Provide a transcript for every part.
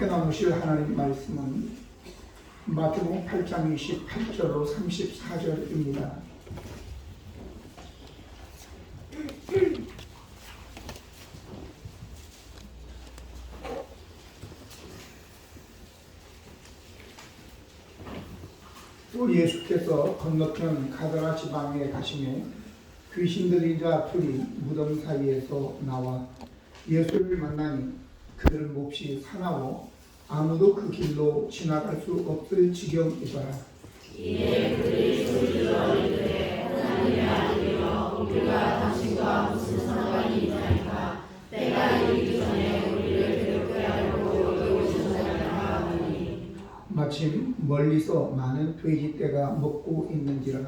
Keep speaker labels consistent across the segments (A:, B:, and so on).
A: 나누실 하나님 말씀은 마태복음 8장 28절로 34절입니다. 또 예수께서 건너편 가다라 지방에 가시매 귀신 들린 자 둘이 무덤 사이에서 나와 예수를 만나니 그들은 몹시 사나워 아무도 그 길로 지나갈 수 없을 지경이더라.
B: 이에 그들이 소리질러 이르되 하나님의 아들이여 우리가 당신과 무슨 상관이 있나이까 때가 이르기 전에 우리를 괴롭게 하려고 여기 오셨나이까 하더니
A: 마침 멀리서 많은 돼지떼가 먹고 있는지라.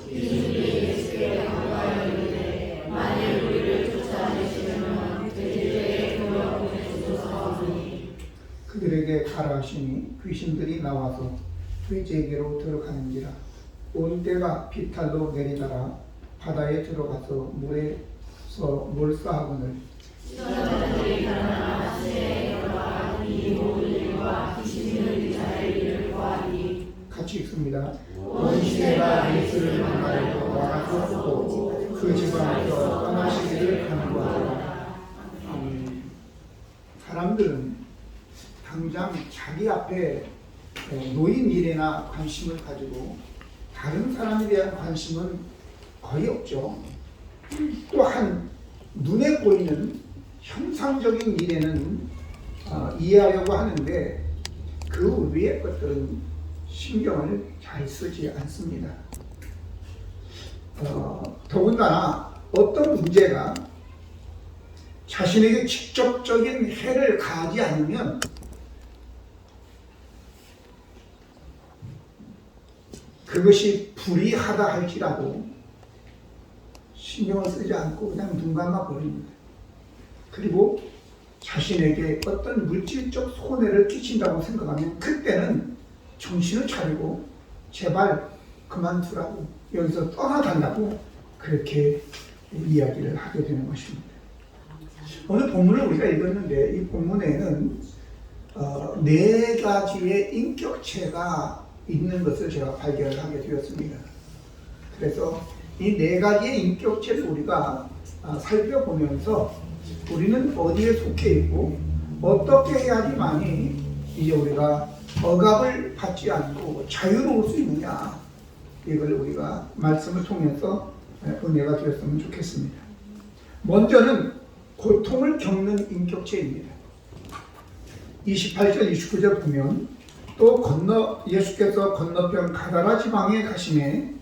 B: 귀신이 예수께 강구하여 이르되 만일 우리를 쫓아내시면 돼지떼에 돌려 보내주소서 하더니
A: 그들에게 가라 하시니 귀신들이 나와서 돼지에게로 들어가는지라. 온 떼가 비탈로 내리다가 바다에 들어가서 물에서 몰사하거늘
B: 시선들이 일어나 시내에 들어가 이 모든 일과 귀신 들린 자의 일을 보아니
A: 같이 읽습니다.
B: 온 시내가
A: 예수를 만나려고 와서 그 지방에서 떠나시기를 간구하더라. 사람들은 당장 자기 앞에 노인 일에나 관심을 가지고 다른 사람에 대한 관심은 거의 없죠. 또한 눈에 보이는 형상적인 일에는 이해하려고 하는데 그 외의 것들은 신경을 잘 쓰지 않습니다. 더군다나 어떤 문제가 자신에게 직접적인 해를 가하지 않으면 그것이 불이하다 할지라도 신경을 쓰지 않고 그냥 눈 감아 버립니다. 그리고 자신에게 어떤 물질적 손해를 끼친다고 생각하면 그때는 정신을 차리고 제발 그만두라고 여기서 떠나달라고 그렇게 이야기를 하게 되는 것입니다. 오늘 본문을 우리가 읽었는데 이 본문에는 네 가지의 인격체가 있는 것을 제가 발견하게 되었습니다. 그래서 이 네 가지의 인격체를 우리가 살펴보면서 우리는 어디에 속해 있고 어떻게 해야지만이 이제 우리가 억압을 받지 않고 자유로울 수 있느냐, 이걸 우리가 말씀을 통해서 은혜가 되었으면 좋겠습니다. 먼저는 고통을 겪는 인격체입니다. 28절 29절 보면 또 예수께서 건너편 가다라 지방에 가시매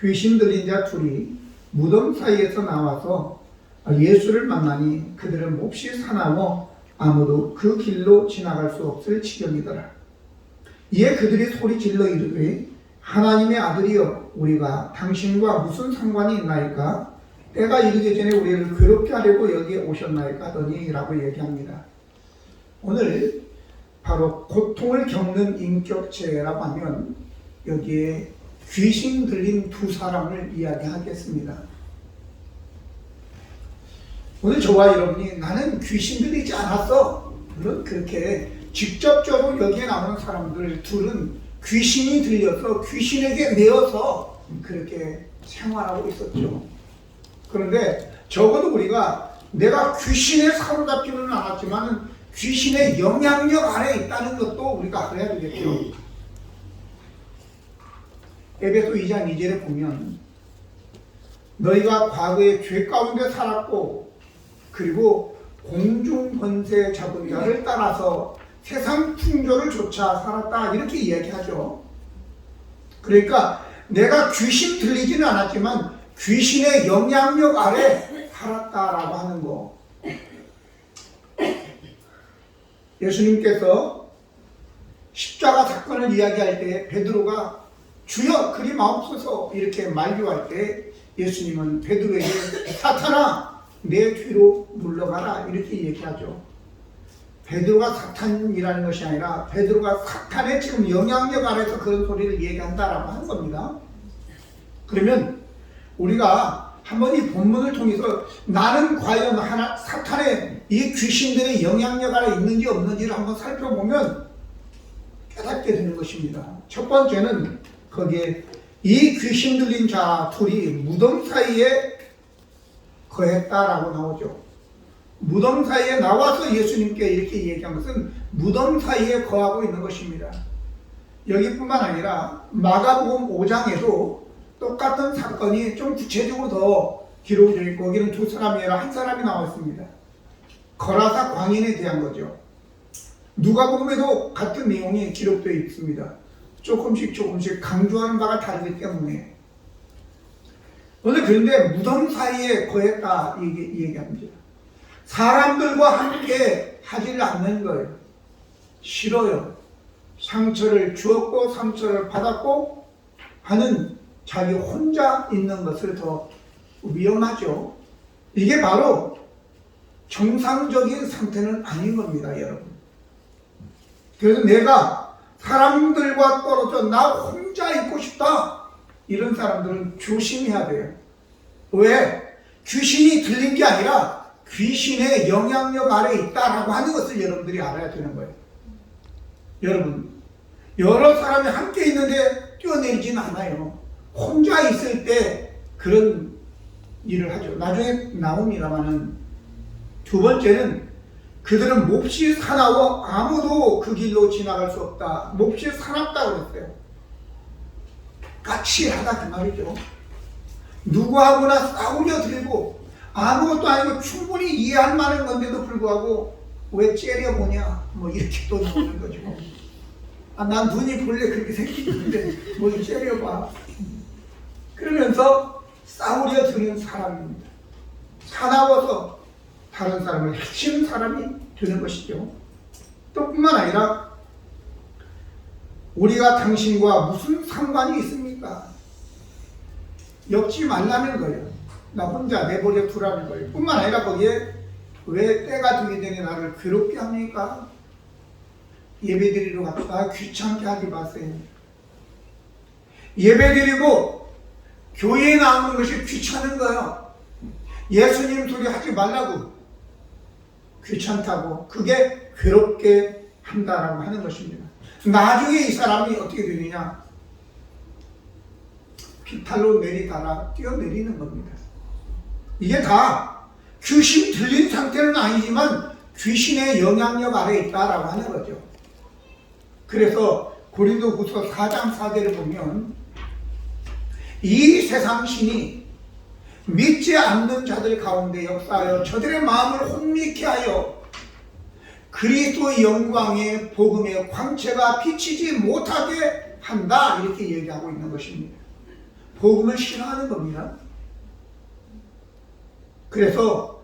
A: 귀신 들린 자 둘이 무덤 사이에서 나와서 예수를 만나니 그들은 몹시 사나워 아무도 그 길로 지나갈 수 없을 지경이더라. 이에 그들이 소리질러 이르되 하나님의 아들이여 우리가 당신과 무슨 상관이 있나이까 때가 이르기 전에 우리를 괴롭게 하려고 여기에 오셨나이까 하더니 라고 얘기합니다. 오늘 바로 고통을 겪는 인격체라고 하면 여기에 귀신 들린 두 사람을 이야기하겠습니다. 오늘 저와 여러분이 나는 귀신 들리지 않았어, 물론 그렇게 직접적으로 여기에 나오는 사람들 둘은 귀신이 들려서 귀신에게 매여서 그렇게 생활하고 있었죠. 그런데 적어도 우리가 내가 귀신에 사로잡지는 않았지만 귀신의 영향력 안에 있다는 것도 우리가 알아야 되겠죠. 에베소 2장 2절에 보면 너희가 과거에 죄 가운데 살았고 그리고 공중 권세 잡은 자를 따라서 세상 풍조를 좇아 살았다, 이렇게 이야기하죠. 그러니까 내가 귀신 들리지는 않았지만 귀신의 영향력 아래 살았다라고 하는 거. 예수님께서 십자가 사건을 이야기할 때 베드로가 주여 그리 마옵소서 이렇게 만류할 때 예수님은 베드로에게 사탄아 내 뒤로 물러가라 이렇게 얘기하죠. 베드로가 사탄이라는 것이 아니라 베드로가 사탄의 지금 영향력 아래서 그런 소리를 얘기한다라고 하는 겁니다. 그러면 우리가 한번 이 본문을 통해서 나는 과연 사탄의 이 귀신들의 영향력 안에 있는지 없는지를 한번 살펴보면 깨닫게 되는 것입니다. 첫 번째는 거기에 이 귀신 들린 자 둘이 무덤 사이에 거했다라고 나오죠. 무덤 사이에 나와서 예수님께 이렇게 얘기한 것은 무덤 사이에 거하고 있는 것입니다. 여기뿐만 아니라 마가복음 5장에도 똑같은 사건이 좀 구체적으로 더 기록이 되어 있고, 거기는 두 사람이 아니라 한 사람이 나와 있습니다. 거라사 광인에 대한 거죠. 누가복음에도 같은 내용이 기록되어 있습니다. 조금씩 강조하는 바가 다르기 때문에. 그런데 무덤 사이에 거했다 얘기합니다. 사람들과 함께 하지를 않는 거예요. 싫어요. 상처를 주었고 상처를 받았고 하는 자기 혼자 있는 것을 더 위험하죠. 이게 바로 정상적인 상태는 아닌 겁니다, 여러분. 그래서 내가 사람들과 떨어져 나 혼자 있고 싶다, 이런 사람들은 조심해야 돼요. 왜? 귀신이 들린 게 아니라 귀신의 영향력 아래 있다라고 하는 것을 여러분들이 알아야 되는 거예요. 여러분, 여러 사람이 함께 있는데 뛰어내리진 않아요. 혼자 있을 때 그런 일을 하죠. 나중에 나옵니다만은. 두 번째는 그들은 몹시 사나워 아무도 그 길로 지나갈 수 없다. 몹시 사납다 그랬어요. 까칠하다 그 말이죠. 누구하고나 싸우려 들고 아무것도 아니고 충분히 이해할 만한 건데도 불구하고 왜 째려보냐 뭐 이렇게 또 나오는 거죠. 난 눈이 본래 그렇게 생겼는데 뭘 째려봐. 그러면서 싸우려 드는 사람입니다. 사나워서 다른 사람을 해치는 사람이 되는 것이죠. 또 뿐만 아니라 우리가 당신과 무슨 상관이 있습니까? 엮지 말라는 거예요. 나 혼자 내버려 두라는 거예요. 뿐만 아니라 거기에 왜 때가 되기 전에 나를 괴롭게 합니까? 예배드리러 갑시다. 귀찮게 하지 마세요. 예배드리고 교회에 나오는 것이 귀찮은 거예요. 예수님 소리 하지 말라고, 귀찮다고, 그게 괴롭게 한다라고 하는 것입니다. 나중에 이 사람이 어떻게 되느냐? 비탈로 내리다가 뛰어내리는 겁니다. 이게 다 귀신 들린 상태는 아니지만 귀신의 영향력 아래 있다라고 하는 거죠. 그래서 고린도후서 4장 4절을 보면 이 세상 신이 믿지 않는 자들 가운데 역사하여 저들의 마음을 혼미케 하여 그리스도의 영광의 복음의 광채가 비치지 못하게 한다, 이렇게 얘기하고 있는 것입니다. 복음을 싫어하는 겁니다. 그래서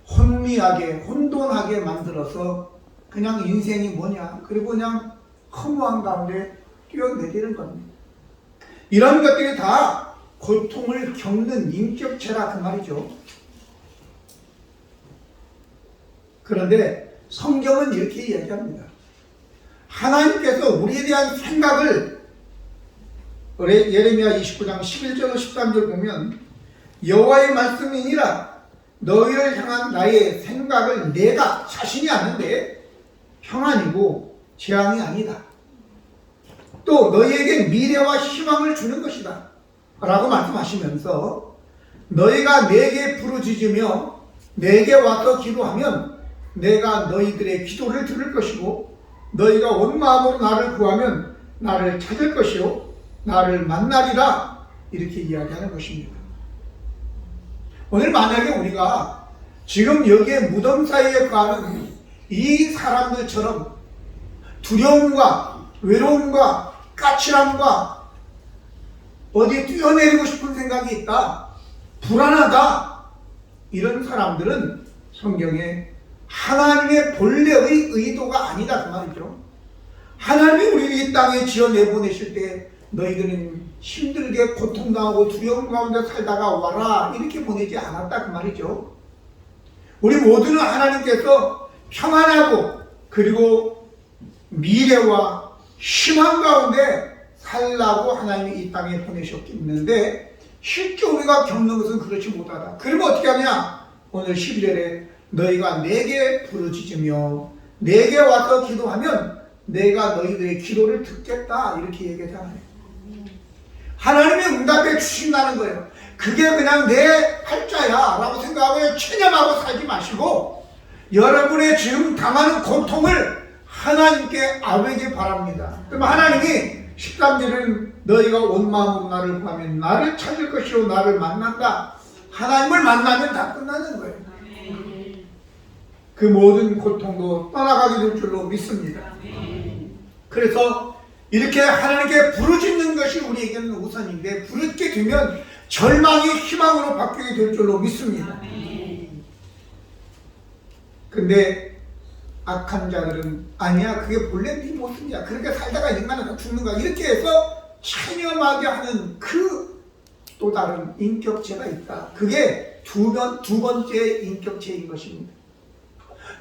A: 혼미하게 혼돈하게 만들어서 그냥 인생이 뭐냐, 그리고 그냥 허무한 가운데 뛰어내리는 겁니다. 이런 것들이 다 고통을 겪는 인격체라 그 말이죠. 그런데 성경은 이렇게 이야기합니다. 하나님께서 우리에 대한 생각을 예레미야 29장 11절 13절 보면 여호와의 말씀이니라 너희를 향한 나의 생각을 내가 자신이 아는데 평안이고 재앙이 아니다. 또 너희에게 미래와 희망을 주는 것이다 라고 말씀하시면서 너희가 내게 부르짖으며 내게 와서 기도하면 내가 너희들의 기도를 들을 것이고 너희가 온 마음으로 나를 구하면 나를 찾을 것이요 나를 만나리라, 이렇게 이야기하는 것입니다. 오늘 만약에 우리가 지금 여기에 무덤 사이에 가는 이 사람들처럼 두려움과 외로움과 까칠함과 어디에 뛰어내리고 싶은 생각이 있다, 불안하다, 이런 사람들은 성경에 하나님의 본래의 의도가 아니다 그 말이죠. 하나님이 우리를 이 땅에 지어 내보내실 때 너희들은 힘들게 고통당하고 두려움 가운데 살다가 와라, 이렇게 보내지 않았다 그 말이죠. 우리 모두는 하나님께서 평안하고 그리고 미래와 희망 가운데 살라고 하나님이 이 땅에 보내셨겠는데 실제 우리가 겪는 것은 그렇지 못하다. 그러면 어떻게 하냐? 오늘 11절에 너희가 내게 부르짖으며 내게 와서 기도하면 내가 너희들의 기도를 듣겠다 이렇게 얘기하잖아요. 하나님의 응답해 주신다는 거예요. 그게 그냥 내 팔자야 라고 생각하고 체념하고 살지 마시고 여러분의 지금 당하는 고통을 하나님께 아뢰기 바랍니다. 그럼 하나님이 13절은 너희가 온 마음으로 나를 구하면 나를 찾을 것이요 나를 만난다. 하나님을 만나면 다 끝나는 거예요. 그 모든 고통도 떠나가게 될 줄로 믿습니다. 그래서 이렇게 하나님께 부르짖는 것이 우리에게는 우선인데 부르짖게 되면 절망이 희망으로 바뀌게 될 줄로 믿습니다. 근데 악한 자들은 아니야 그게 본래 네 모습이야 그렇게 살다가 인간은 다 죽는 거야 이렇게 해서 체념하게 하는 그 또 다른 인격체가 있다. 그게 두 번째 인격체인 것입니다.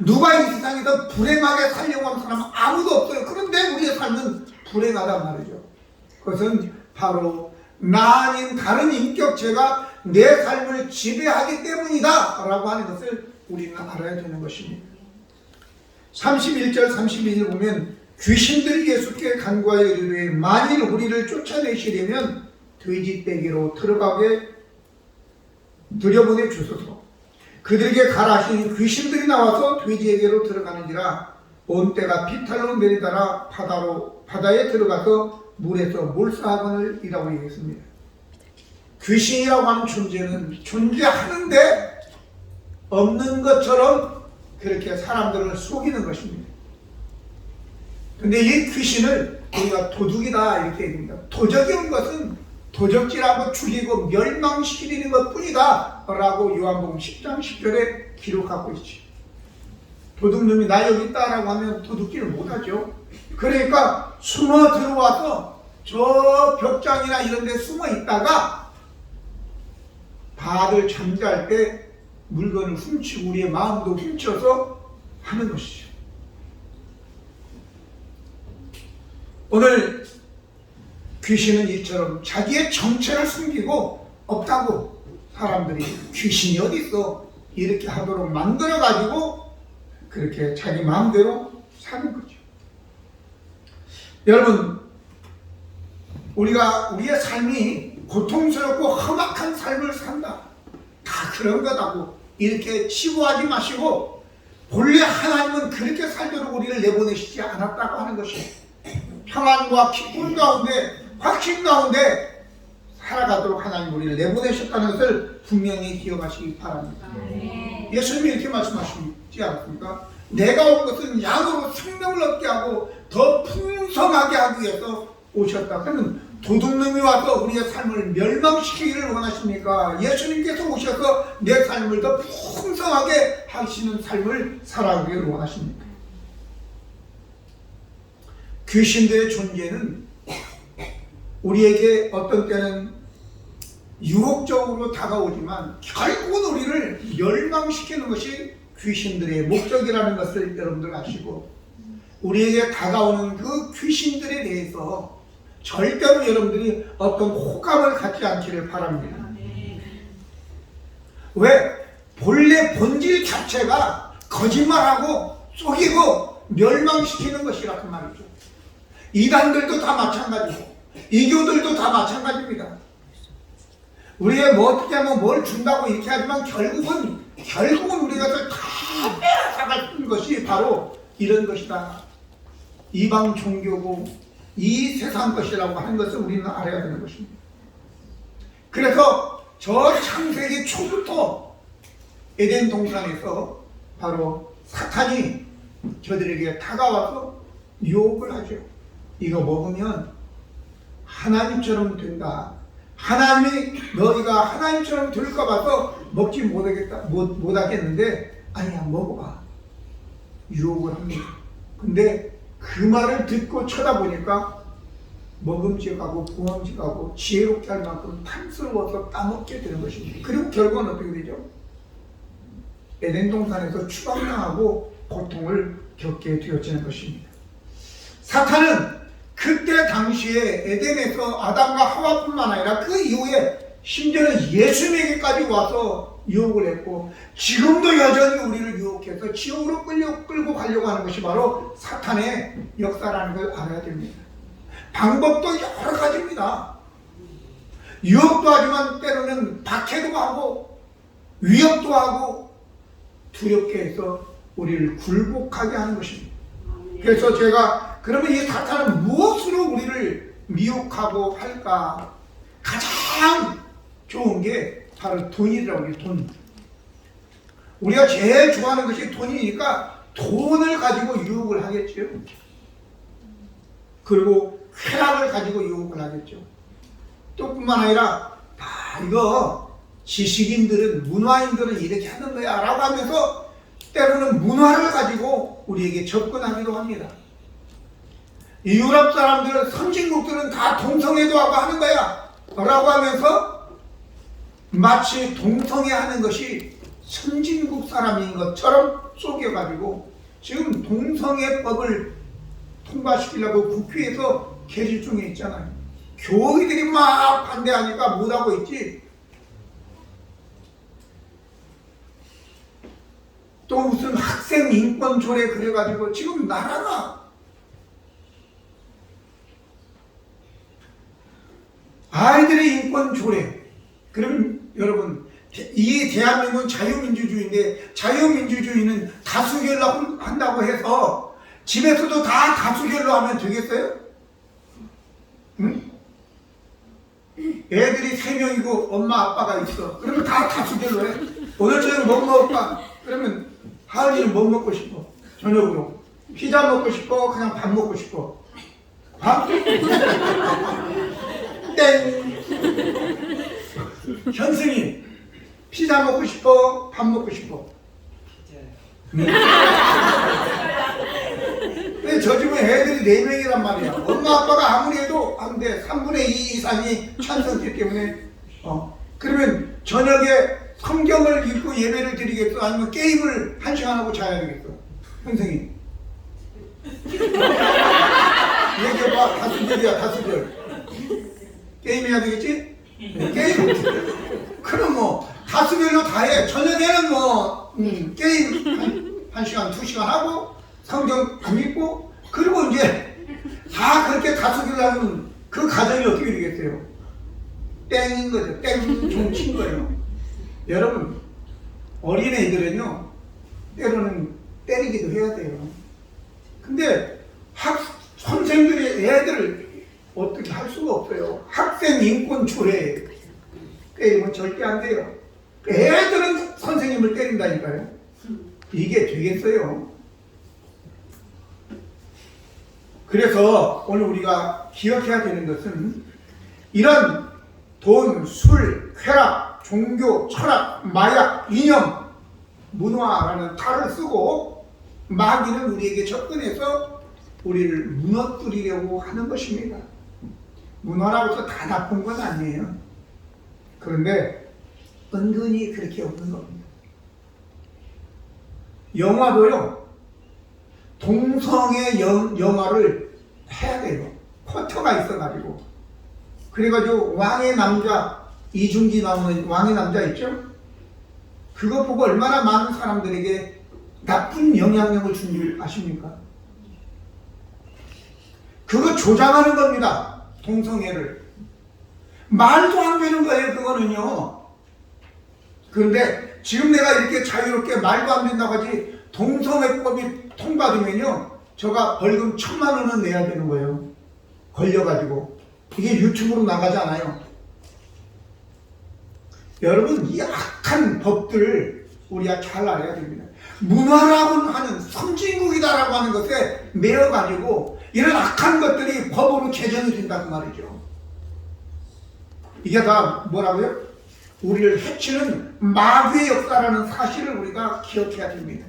A: 누가 이 세상에서 불행하게 살려고 하는 사람은 아무도 없어요. 그런데 우리의 삶은 불행하단 말이죠. 그것은 바로 나 아닌 다른 인격체가 내 삶을 지배하기 때문이다 라고 하는 것을 우리는 알아야 되는 것입니다. 31절 32절 보면 귀신들이 예수께 간구하여 이르되 만일 우리를 쫓아내시려면 돼지떼기로 들어가게 들여보내 주소서. 그들에게 가라 하시니 귀신들이 나와서 돼지에게로 들어가는지라 온 때가 비탈로 내리다라 바다에 들어가서 물에서 몰사하거늘이라고 얘기했습니다. 귀신이라고 하는 존재는 존재하는데 없는 것처럼 그렇게 사람들을 속이는 것입니다. 근데 이 귀신을 우리가 도둑이다 이렇게 얘기합니다. 도적이 온 것은 도적질하고 죽이고 멸망시키는 것 뿐이다 라고 요한복음 10장 10절에 기록하고 있지. 도둑놈이 나 여기 있다라고 하면 도둑질을 못하죠. 그러니까 숨어 들어와서 저 벽장이나 이런 데 숨어 있다가 다들 잠잘 때 물건을 훔치고 우리의 마음도 훔쳐서 하는 것이죠. 오늘 귀신은 이처럼 자기의 정체를 숨기고 없다고 사람들이 귀신이 어디 있어 이렇게 하도록 만들어 가지고 그렇게 자기 마음대로 사는 거죠. 여러분 우리가 우리의 삶이 고통스럽고 험악한 삶을 산다 다 그런 거다고 이렇게 치부하지 마시고 본래 하나님은 그렇게 살도록 우리를 내보내시지 않았다고 하는 것이 평안과 기쁨 가운데 확신 가운데 살아가도록 하나님 우리를 내보내셨다는 것을 분명히 기억하시기 바랍니다. 예수님이 이렇게 말씀하시지 않습니까? 내가 온 것은 양으로 생명을 얻게 하고 더 풍성하게 하기 위해서 오셨다. 그러면 도둑놈이 와서 우리의 삶을 멸망시키기를 원하십니까? 예수님께서 오셔서 내 삶을 더 풍성하게 하시는 삶을 살아가기를 원하십니까? 귀신들의 존재는 우리에게 어떤 때는 유혹적으로 다가오지만 결국은 우리를 멸망시키는 것이 귀신들의 목적이라는 것을 여러분들 아시고 우리에게 다가오는 그 귀신들에 대해서 절대로 여러분들이 어떤 호감을 갖지 않기를 바랍니다. 왜? 본래 본질 자체가 거짓말하고 속이고 멸망시키는 것이라 그 말이죠. 이단들도 다 마찬가지고 이교들도 다 마찬가지입니다. 우리의 뭐 어떻게 하면 뭘 준다고 이렇게 하지만 결국은 우리가 다 빼앗아갈 것이 바로 이런 것이다. 이방 종교고 이 세상 것이라고 하는 것을 우리는 알아야 되는 것입니다. 그래서 저 창세기 초부터 에덴 동산에서 바로 사탄이 저들에게 다가와서 유혹을 하죠. 이거 먹으면 하나님처럼 된다. 하나님이 너희가 하나님처럼 될까 봐서 먹지 못하겠는데 아니야 먹어봐. 유혹을 합니다. 근데 그 말을 듣고 쳐다보니까 먹음직하고 보암직하고 지혜롭게 할 만큼 탐스러워서 따먹게 되는 것입니다. 그리고 결과는 어떻게 되죠? 에덴 동산에서 추방당하고 고통을 겪게 되어지는 것입니다. 사탄은 그때 당시에 에덴에서 아담과 하와뿐만 아니라 그 이후에 심지어는 예수님에게까지 와서 유혹을 했고 지금도 여전히 우리를 유혹해서 지옥으로 끌고 가려고 하는 것이 바로 사탄의 역사라는 걸 알아야 됩니다. 방법도 여러 가지입니다. 유혹도 하지만 때로는 박해도 하고 위협도 하고 두렵게 해서 우리를 굴복하게 하는 것입니다. 그래서 제가 그러면 이 사탄은 무엇으로 우리를 미혹하고 할까? 가장 좋은 게 바로 돈이라고 해요. 돈. 우리가 제일 좋아하는 것이 돈이니까 돈을 가지고 유혹을 하겠죠. 그리고 쾌락을 가지고 유혹을 하겠죠. 또 뿐만 아니라 이거 지식인들은 문화인들은 이렇게 하는 거야 라고 하면서 때로는 문화를 가지고 우리에게 접근하기도 합니다. 이 유럽 사람들은 선진국들은 다 동성애도 하고 하는 거야 라고 하면서 마치 동성애하는 것이 선진국 사람인 것처럼 속여가지고 지금 동성애법을 통과시키려고 국회에서 계류 중에 있잖아요. 교회들이 막 반대하니까 못하고 있지. 또 무슨 학생 인권 조례 그래가지고 지금 나라가 아이들의 인권 조례. 그러면 여러분 이 대한민국은 자유민주주의인데 자유민주주의는 다수결로 한다고 해서 집에서도 다 다수결로 하면 되겠어요? 응? 애들이 3명이고 엄마 아빠가 있어. 그러면 다 다수결로 해. 오늘 저녁 뭐 먹을까? 그러면 하은이는 뭐 먹고 싶어? 저녁으로 피자 먹고 싶어? 그냥 밥 먹고 싶어? 밥? 땡. 현승이 피자 먹고 싶어? 밥 먹고 싶어? 근데 저 집은 애들이 4명이란 말이야. 엄마 아빠가 아무리 해도 안 돼. 3분의 2 이상이 찬성했기 때문에 그러면 저녁에 성경을 읽고 예배를 드리겠어? 아니면 게임을 1시간 하고 자야 되겠어? 현승이 얘기해봐. 다수결이야. 다수결. 게임 해야 되겠지? 게임. 그럼 뭐 다수결로 다 해. 저녁에는 뭐 게임 1시간 2시간 하고 성경 안 읽고 그리고 이제 다 그렇게 다수결로 하면 그 가정이 어떻게 되겠어요? 땡인 거죠. 땡 종친 거예요. 여러분 어린애들은요 때로는 때리기도 해야 돼요. 근데 선생들이 애들을 어떻게 할 수가 없어요. 학생 인권 조례 때리면 절대 안 돼요. 애들은 선생님을 때린다니까요. 이게 되겠어요? 그래서 오늘 우리가 기억해야 되는 것은 이런 돈, 술, 쾌락, 종교, 철학, 마약, 이념, 문화라는 탈을 쓰고 마귀는 우리에게 접근해서 우리를 무너뜨리려고 하는 것입니다. 문화라고 해서 다 나쁜 건 아니에요. 그런데 은근히 그렇게 없는 겁니다. 영화도요, 동성애 영화를 해야 돼요. 쿼터가 있어가지고. 그래가지고 왕의 남자, 이중기 나오는 왕의 남자 있죠? 그거 보고 얼마나 많은 사람들에게 나쁜 영향력을 준 줄 아십니까? 그거 조장하는 겁니다. 동성애를. 말도 안 되는 거예요, 그거는요. 그런데 지금 내가 이렇게 자유롭게 말도 안 된다고 하지 동성애법이 통과되면요 제가 벌금 1,000만 원은 내야 되는 거예요. 걸려가지고. 이게 유튜브로 나가지 않아요. 여러분 이 악한 법들을 우리가 잘 알아야 됩니다. 문화라고 하는 선진국이다라고 하는 것에 매여가지고 이런 악한 것들이 법으로 개정이 된다는 말이죠. 이게 다 뭐라고요? 우리를 해치는 마귀의 역사라는 사실을 우리가 기억해야 됩니다.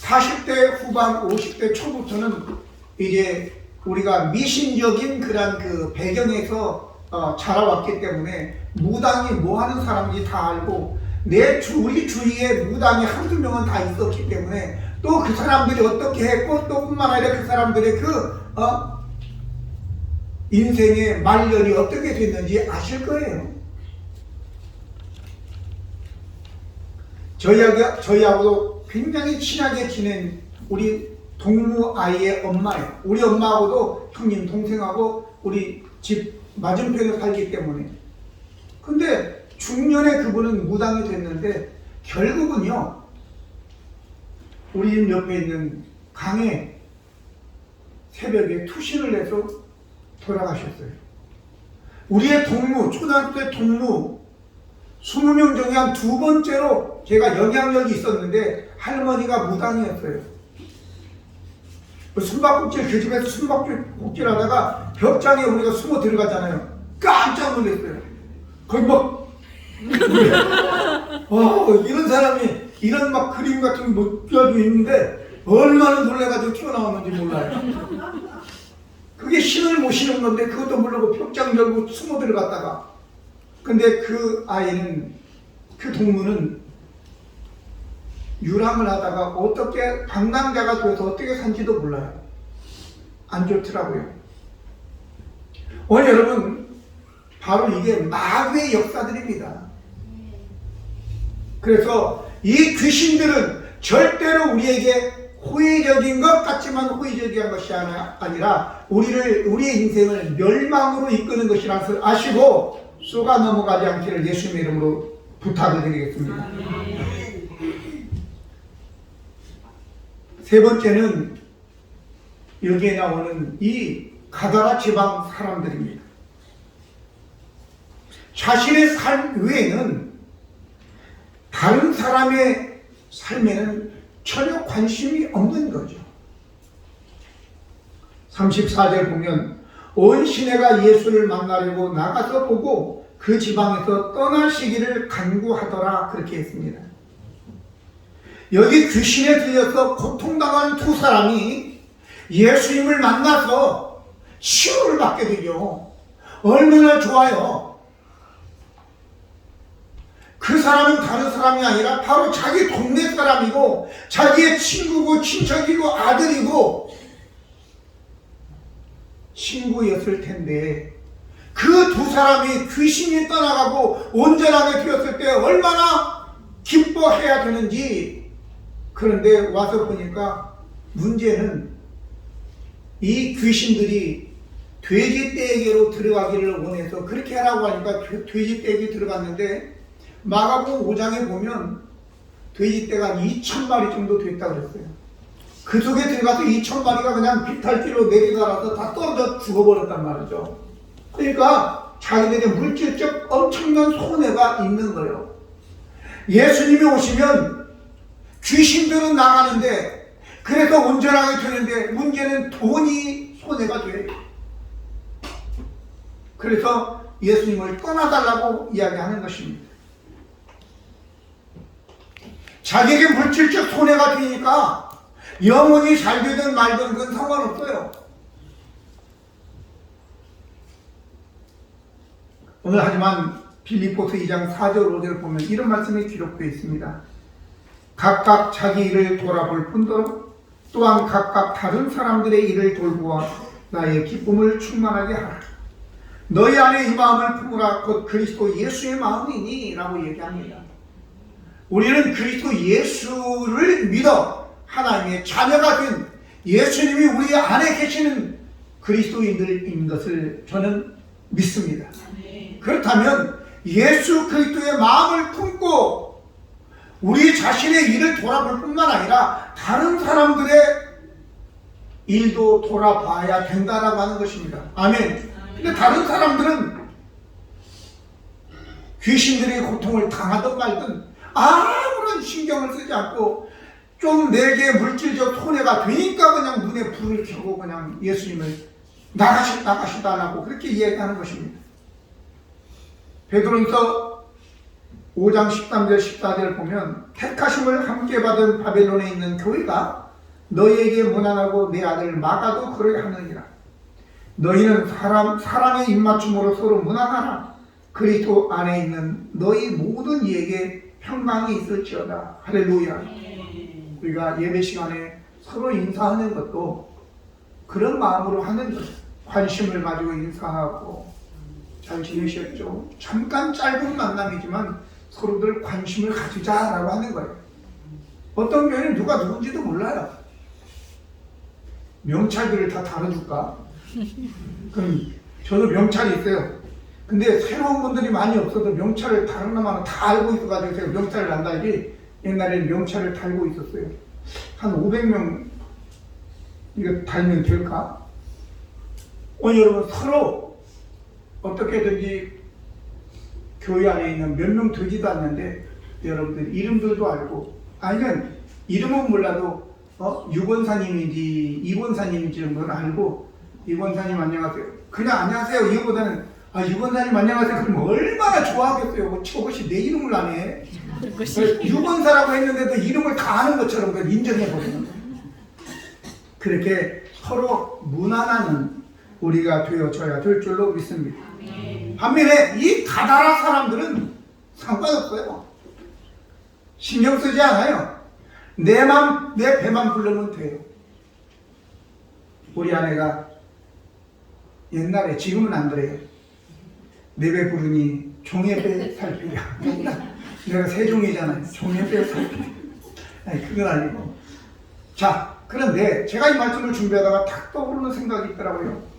A: 40대 후반 50대 초부터는 이제 우리가 미신적인 그런 그 배경에서 자라왔기 때문에 무당이 뭐 하는 사람인지 다 알고 우리 주위에 무당이 한두 명은 다 있었기 때문에 또 그 사람들이 어떻게 했고 또 뿐만 아니라 그 사람들의 인생의 말년이 어떻게 됐는지 아실 거예요. 저희하고도 굉장히 친하게 지낸 우리 동무 아이의 엄마예요. 우리 엄마하고도 형님, 동생하고 우리 집 맞은편에 살기 때문에. 근데 중년에 그분은 무당이 됐는데 결국은요, 우리 집 옆에 있는 강에 새벽에 투신을 해서 돌아가셨어요. 우리의 동무, 초등학교 때 동무 20명 중에 한 2번째로 제가 영향력이 있었는데 할머니가 무당이었어요. 숨바꼭질, 그 집에서 숨바꼭질 하다가 벽장에 우리가 숨어 들어갔잖아요. 깜짝 놀랐어요. 거기 막 이런 사람이 이런 막 그림 같은 거 껴가지고 있는데 얼마나 놀래가지고 튀어나왔는지 몰라요. 그게 신을 모시는 건데 그것도 모르고 벽장 열고 숨어 들어갔다가, 근데 그 아이는, 그 동무는 유람을 하다가 어떻게 방랑자가 돼서 어떻게 산지도 몰라요. 안 좋더라고요. 오늘 여러분, 바로 이게 마귀의 역사들입니다. 그래서 이 귀신들은 절대로 우리에게 호의적인 것 같지만 호의적인 것이 아니라 우리의 인생을 멸망으로 이끄는 것이라는 것을 아시고 쏘가 넘어가지 않기를 예수님의 이름으로 부탁을 드리겠습니다. 세 번째는 여기에 나오는 이 가다라 지방 사람들입니다. 자신의 삶 외에는 다른 사람의 삶에는 전혀 관심이 없는 거죠. 34절 보면 온 시내가 예수를 만나려고 나가서 보고 그 지방에서 떠나시기를 간구하더라, 그렇게 했습니다. 여기 귀신에 들려서 고통당하는 두 사람이 예수님을 만나서 치유를 받게 되죠. 얼마나 좋아요. 그 사람은 다른 사람이 아니라 바로 자기 동네 사람이고 자기의 친구고 친척이고 아들이고 친구였을 텐데 그 두 사람이 귀신이 떠나가고 온전하게 되었을 때 얼마나 기뻐해야 되는지. 그런데 와서 보니까 문제는 이 귀신들이 돼지떼에게로 들어가기를 원해서 그렇게 하라고 하니까 돼지떼에게 들어갔는데 마가복음 5장에 보면 돼지떼가 2,000마리 정도 됐다고 그랬어요. 그 속에 들어가서 2,000마리가 그냥 비탈길로 내려가서 다 떨어져 죽어버렸단 말이죠. 그러니까 자기들의 물질적 엄청난 손해가 있는 거예요. 예수님이 오시면 귀신들은 나가는데 그래서 온전하게 되는데 문제는 돈이 손해가 돼요. 그래서 예수님을 떠나달라고 이야기하는 것입니다. 자기에게 물질적 손해가 되니까 영혼이 잘 되든 말든 그건 상관없어요. 오늘 하지만 빌립보서 2장 4절 5절을 보면 이런 말씀이 기록되어 있습니다. 각각 자기 일을 돌아볼 뿐더러 또한 각각 다른 사람들의 일을 돌보아 나의 기쁨을 충만하게 하라. 너희 안에 이 마음을 품으라. 곧 그리스도 예수의 마음이니 라고 얘기합니다. 우리는 그리스도 예수를 믿어 하나님의 자녀가 된 예수님이 우리 안에 계시는 그리스도인들인 것을 저는 믿습니다. 그렇다면 예수 그리스도의 마음을 품고 우리 자신의 일을 돌아볼 뿐만 아니라 다른 사람들의 일도 돌아봐야 된다라고 하는 것입니다. 아멘. 근데 다른 사람들은 귀신들의 고통을 당하든 말든 아무런 신경을 쓰지 않고 좀 내게 물질적 손해가 되니까 그냥 눈에 불을 켜고 그냥 예수님을 나가시다라고 그렇게 이야기하는 것입니다. 베드로전서 5장 13절 14절을 보면 택하심을 함께 받은 바벨론에 있는 교회가 너희에게 문안하고 내 아들 마가도 그러게 하느니라. 너희는 사랑의 입맞춤으로 서로 문안하라. 그리스도 안에 있는 너희 모든 이에게 평강이 있을지어다. 할렐루야. 우리가 예배 시간에 서로 인사하는 것도 그런 마음으로 하는 것, 관심을 가지고 인사하고 잘 지내셨죠? 잠깐 짧은 만남이지만 서로들 관심을 가지자라고 하는 거예요. 어떤 교회는 누가 누군지도 몰라요. 명찰들을 다 다뤄줄까? 그럼 저도 명찰이 있어요. 근데 새로운 분들이 많이 없어도 명찰을 다른 나마는 다 알고 있어가지고 제가 명찰을 안 달지 옛날에는 명찰을 달고 있었어요. 한 500명 이거 달면 될까? 오늘 여러분 서로 어떻게든지 교회 안에 있는 몇 명 되지도 않는데 여러분들 이름들도 알고 아니면 이름은 몰라도 유권사님인지 이권사님인지 정도는 알고 이권사님 안녕하세요. 그냥 안녕하세요 이거보다는 유권사님 안녕하세요. 그럼 얼마나 좋아하겠어요. 저것이 내 이름을 안 해. 유권사라고 했는데도 이름을 다 아는 것처럼 그걸 인정해버리는 거예요. 그렇게 서로 무난한 우리가 되어져야 될 줄로 믿습니다. 반면에 이 가다라 사람들은 상관없어요. 신경 쓰지 않아요. 내 배만 부르면 돼요. 우리 아내가 옛날에, 지금은 안 그래요. 내 배 부르니 종의 배 살피랴. 내가 세종이잖아요. 종의 배 살피랴. 아니, 그건 아니고. 자, 그런데 제가 이 말씀을 준비하다가 탁 떠오르는 생각이 있더라고요.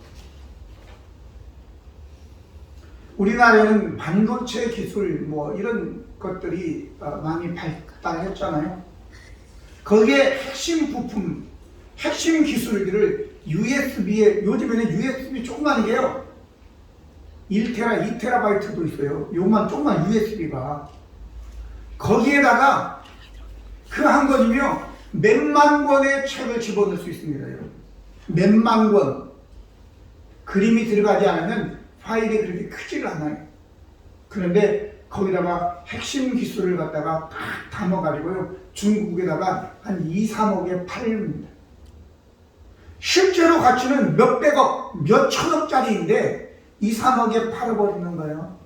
A: 우리나라에는 반도체 기술 이런 것들이 많이 발달했잖아요. 거기에 핵심 부품, 핵심 기술들을 USB에, 요즘에는 USB 조그만 게요. 1테라, 2테라바이트도 있어요. 요만 조그만 USB가. 거기에다가 그 한 권이며 몇만 권의 책을 집어넣을 수 있습니다. 여러분. 몇만 권. 그림이 들어가지 않으면 파일이 그렇게 크지를 않아요. 그런데 거기다가 핵심 기술을 갖다가 딱 담아가지고요. 중국에다가 한 2, 3억에 팔립니다. 실제로 가치는 몇백억, 몇천억짜리인데 2, 3억에 팔아버리는 거예요.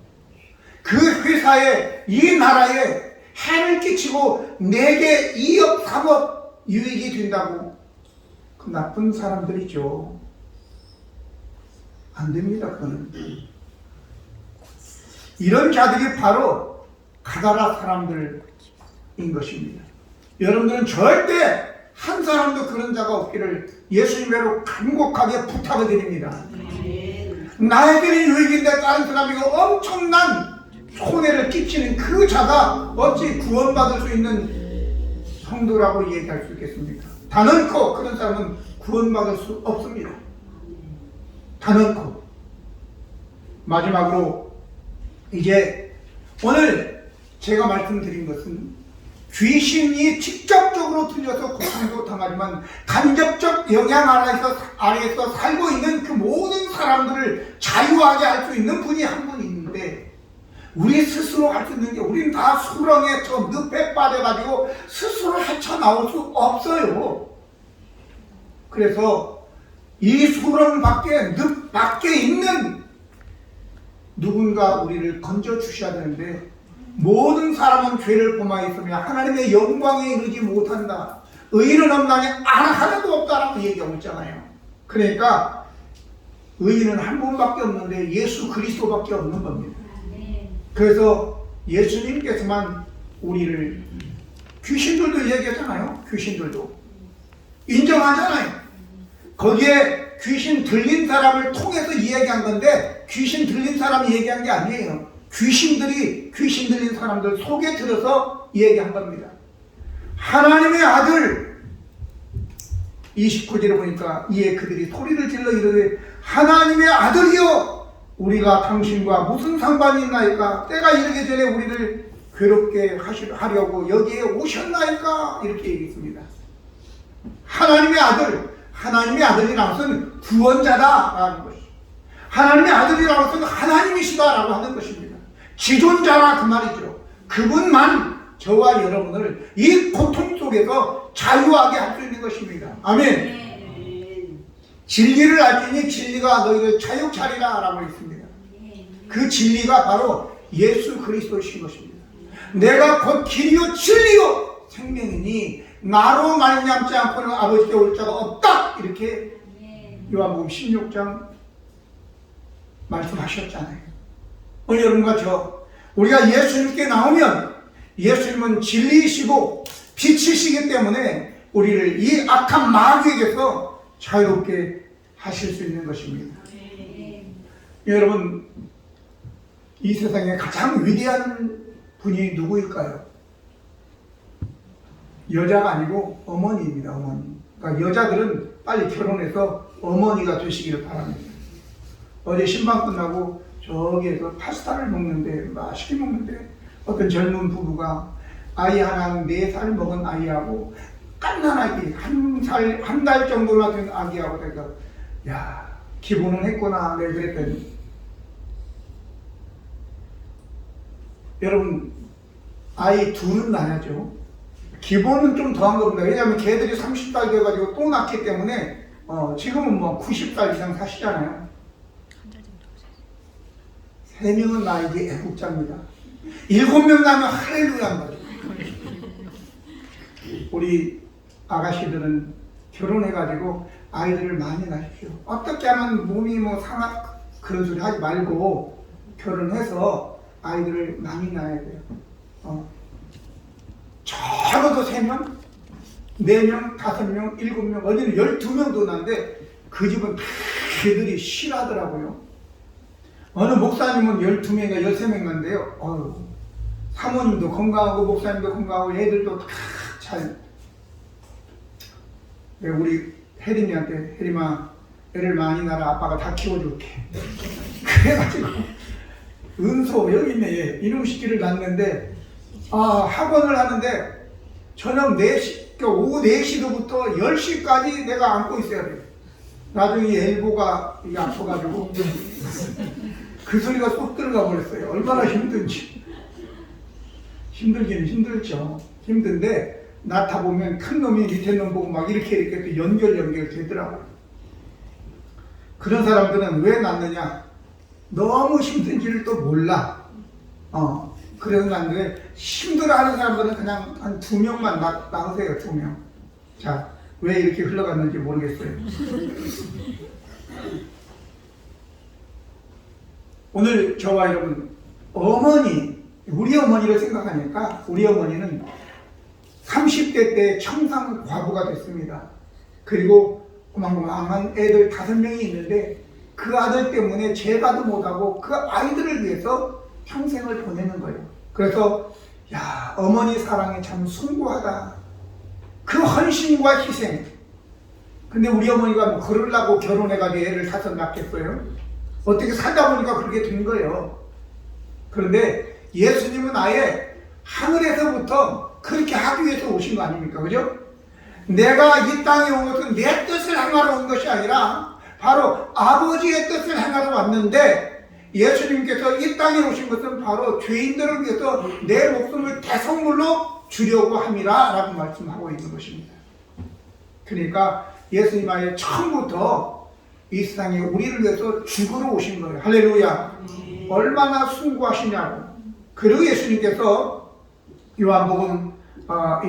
A: 그 회사에, 이 나라에 해를 끼치고 내게 2억, 3억 유익이 된다고. 그 나쁜 사람들이죠. 안 됩니다, 그거는. 이런 자들이 바로 가다라 사람들인 것입니다. 여러분들은 절대 한 사람도 그런 자가 없기를 예수님으로 간곡하게 부탁을 드립니다. 나에게는 유익인데 다른 사람이 엄청난 손해를 끼치는 그 자가 어찌 구원받을 수 있는 성도라고 얘기할 수 있겠습니까? 단언코 그런 사람은 구원받을 수 없습니다. 단언코. 마지막으로 이제 오늘 제가 말씀드린 것은 귀신이 직접적으로 들려서 고통도 당하지만 간접적 영향 아래에서 살고 있는 그 모든 사람들을 자유하게 할 수 있는 분이 한 분 있는데 우리 스스로 할 수 있는 게 우리는 다 수렁에 저 늪에 빠져가지고 스스로 헤쳐나올 수 없어요. 그래서 이 수렁 밖에 늪 밖에 있는 누군가 우리를 건져 주셔야 되는데 모든 사람은 죄를 범하였으며 하나님의 영광에 이르지 못한다. 의인은 없나니 하나도 없다라고 얘기하고 있잖아요. 그러니까 의인은 한 분밖에 없는데 예수 그리스도밖에 없는 겁니다. 그래서 예수님께서만 우리를, 귀신들도 얘기하잖아요. 귀신들도 인정하잖아요. 거기에 귀신 들린 사람을 통해서 이야기한 건데 귀신 들린 사람이 얘기한 게 아니에요. 귀신들이 귀신 들린 사람들 속에 들어서 얘기한 겁니다. 하나님의 아들, 29절에 보니까 이에 그들이 소리를 질러 이르되 하나님의 아들이여 우리가 당신과 무슨 상관이 있나이까? 때가 이르기 전에 우리를 괴롭게 하려고 여기에 오셨나이까? 이렇게 얘기했습니다. 하나님의 아들, 하나님의 아들이라는 것은 구원자다라는 것이죠. 하나님의 아들이라는 것은 하나님이시다라고 하는 것입니다. 지존자라 그 말이죠. 그분만 저와 여러분을 이 고통 속에서 자유하게 할 수 있는 것입니다. 아멘. 진리를 알지니 진리가 너희를 자유케 하리라 라고 했습니다. 그 진리가 바로 예수 그리스도이신 것입니다. 내가 곧 길이요 진리요 생명이니 나로 말미암지 않고는 아버지께 올 자가 없다. 이렇게 요한복음 16장 말씀하셨잖아요. 오늘 여러분과 우리가 예수님께 나오면 예수님은 진리이시고 빛이시기 때문에 우리를 이 악한 마귀에게서 자유롭게 하실 수 있는 것입니다. 여러분, 이 세상에 가장 위대한 분이 누구일까요? 여자가 아니고 어머니입니다. 어머니. 그러니까 여자들은 빨리 결혼해서 어머니가 되시기를 바랍니다. 어제 신방 끝나고 저기에서 파스타를 먹는데, 맛있게 먹는데, 어떤 젊은 부부가 아이 하나 4살 먹은 아이하고 갓난아기 한 달 정도나 된 아기하고 내가 야, 기본은 했구나 내가 그랬더니, 여러분, 아이 둘은 낳아야죠. 기본은 좀 더한 겁니다. 왜냐하면 걔들이 30살 돼가지고 또 낳기 때문에 지금은 뭐 90살 이상 사시잖아요. 3명은 나에게 애국자입니다. 7명 나면 할렐루야인 거죠. 우리 아가씨들은 결혼해가지고 아이들을 많이 낳으십시오. 어떻게 하면 몸이 뭐 상하 그런 소리 하지 말고 결혼해서 아이들을 많이 낳아야 돼요. 적어도 3명, 4명, 5명, 7명, 어디는 12명도 낳는데 그 집은 다 걔들이 싫어하더라고요. 어느 목사님은 12명인가 13명 낳는데요. 사모님도 건강하고 목사님도 건강하고 애들도 다 잘. 내가 우리 혜림이한테 혜림아 애를 많이 낳아 아빠가 다 키워줄게. 그래가지고 은소 여기 있네 얘 이놈 시키를 낳는데 학원을 하는데 저녁 4시, 그러니까 오후 4시부터 10시까지 내가 안고 있어야 돼. 나중에 엘보가 이게 아파가지고 그 소리가 쏙 들어가 버렸어요. 얼마나 힘든지. 힘들기는 힘들죠. 힘든데 낳다 보면 큰 놈이 밑에 놈 보고 막 이렇게 또 연결 되더라고요. 그런 사람들은 왜 낳느냐? 너무 힘든지를 또 몰라. 그래서 낳는데 힘들어하는 사람들은 그냥 한 2명만 낳으세요. 2명. 자, 왜 이렇게 흘러갔는지 모르겠어요. 오늘 저와 여러분 우리 어머니를 생각하니까 우리 어머니는 30대 때 청산 과부가 됐습니다. 그리고 고만고만한 애들 5명이 있는데 그 아들 때문에 제가도 못하고 그 아이들을 위해서 평생을 보내는 거예요. 그래서 야, 어머니 사랑이 참 숭고하다. 그 헌신과 희생. 근데 우리 어머니가 뭐 그러려고 결혼해가지고 애를 5 낳겠어요? 어떻게 살다 보니까 그렇게 된 거예요. 그런데 예수님은 아예 하늘에서부터 그렇게 하기 위해서 오신 거 아닙니까? 그죠? 내가 이 땅에 온 것은 내 뜻을 행하러 온 것이 아니라 바로 아버지의 뜻을 행하러 왔는데, 예수님께서 이 땅에 오신 것은 바로 죄인들을 위해서 내 목숨을 대성물로 주려고 함이라 라고 말씀하고 있는 것입니다. 그러니까 예수님 아예 처음부터 이 세상에 우리를 위해서 죽으러 오신 거예요. 할렐루야. 얼마나 숭고하시냐고. 그리고 예수님께서 요한복음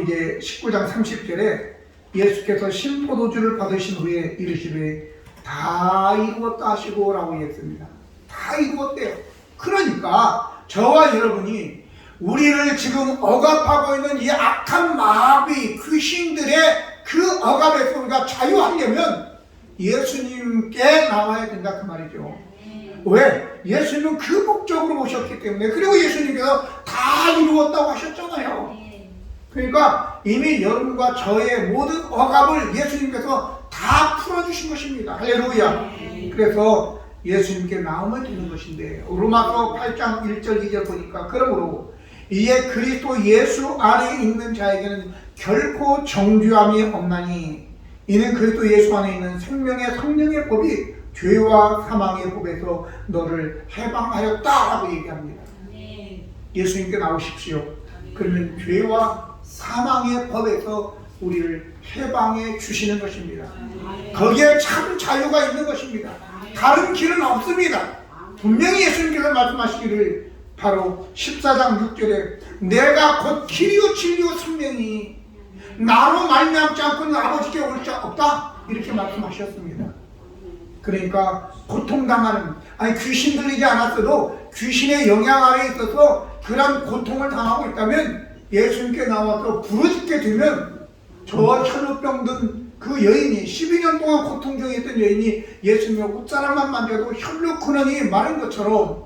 A: 이제 19장 30절에 예수께서 신포도주를 받으신 후에 이르시되 다 이루었다 하시고 라고 했습니다. 다 이루었대요. 그러니까 저와 여러분이 우리를 지금 억압하고 있는 이 악한 마귀 귀신들의 그 억압에서 우리가 자유하려면 예수님께 나와야 된다 그 말이죠. 왜? 예수님은 그 목적으로 오셨기 때문에. 그리고 예수님께서 다 이루었다고 하셨잖아요. 그러니까 이미 여러분과 저의 모든 억압을 예수님께서 다 풀어주신 것입니다. 할렐루야. 그래서 예수님께 나오면 되는 것인데, 로마서 8장 1절 2절 보니까 그러므로 이에 그리스도 예수 안에 있는 자에게는 결코 정죄함이 없나니 이는 그리스도 예수 안에 있는 생명의 성령의 법이 죄와 사망의 법에서 너를 해방하였다라고 얘기합니다. 예수님께 나오십시오. 그러면 죄와 사망의 법에서 우리를 해방해 주시는 것입니다. 거기에 참 자유가 있는 것입니다. 다른 길은 없습니다. 분명히 예수님께서 말씀하시기를 바로 14장 6절에 내가 곧 길이요 진리요 생명이 나로 말미암지 않고는 아버지께 올 자 없다 이렇게 말씀하셨습니다. 그러니까 고통당하는, 아니 귀신 들리지 않았어도 귀신의 영향 아래 있어서 그런 고통을 당하고 있다면 예수님께 나와서 부르짖게 되면 저와 혈루병 든 그 여인이 12년 동안 고통 중에 있던 여인이 예수님의 옷자락만 만져도 혈루 근원이 마른 것처럼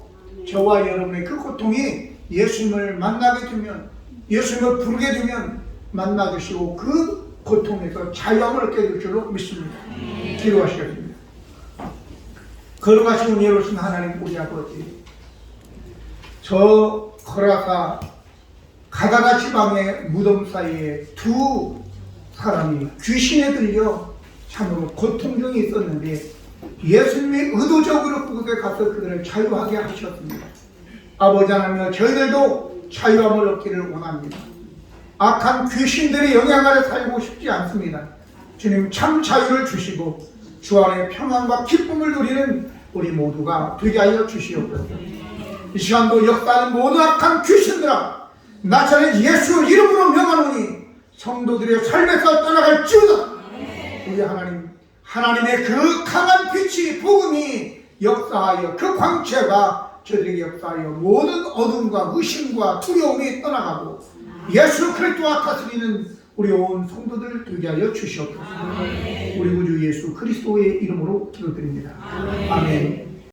A: 저와 여러분의 그 고통이 예수님을 만나게 되면, 예수님을 부르게 되면 만나주시고 그 고통에서 자유함을 얻게 될 줄로 믿습니다. 기도하시겠습니다. 거룩하시고 예로우신 하나님 우리 아버지, 저 거라사 가다라 지방의 무덤 사이에 두 사람이 귀신에 들려 참으로 고통 중에 있었는데 예수님이 의도적으로 그곳에 가서 그들을 자유하게 하셨습니다. 아버지 하나님, 저희들도 자유함을 얻기를 원합니다. 악한 귀신들의 영향 아래 살고 싶지 않습니다. 주님 참 자유를 주시고 주 안에 평안과 기쁨을 누리는 우리 모두가 되게 하여 주시옵소서. 이 시간도 역사하는 모든 악한 귀신들아, 나자렛 예수 이름으로 명하노니 성도들의 삶에서 떠나갈지어다. 우리 하나님, 하나님의 그 강한 빛이 복음이 역사하여 그 광채가 저들에게 역사하여 모든 어둠과 의심과 두려움이 떠나가고 예수 그리스도와 다스리는 우리 온 성도들 되게 하여 주시옵소서. 우리 구주 예수 그리스도의 이름으로 기도드립니다. 아멘.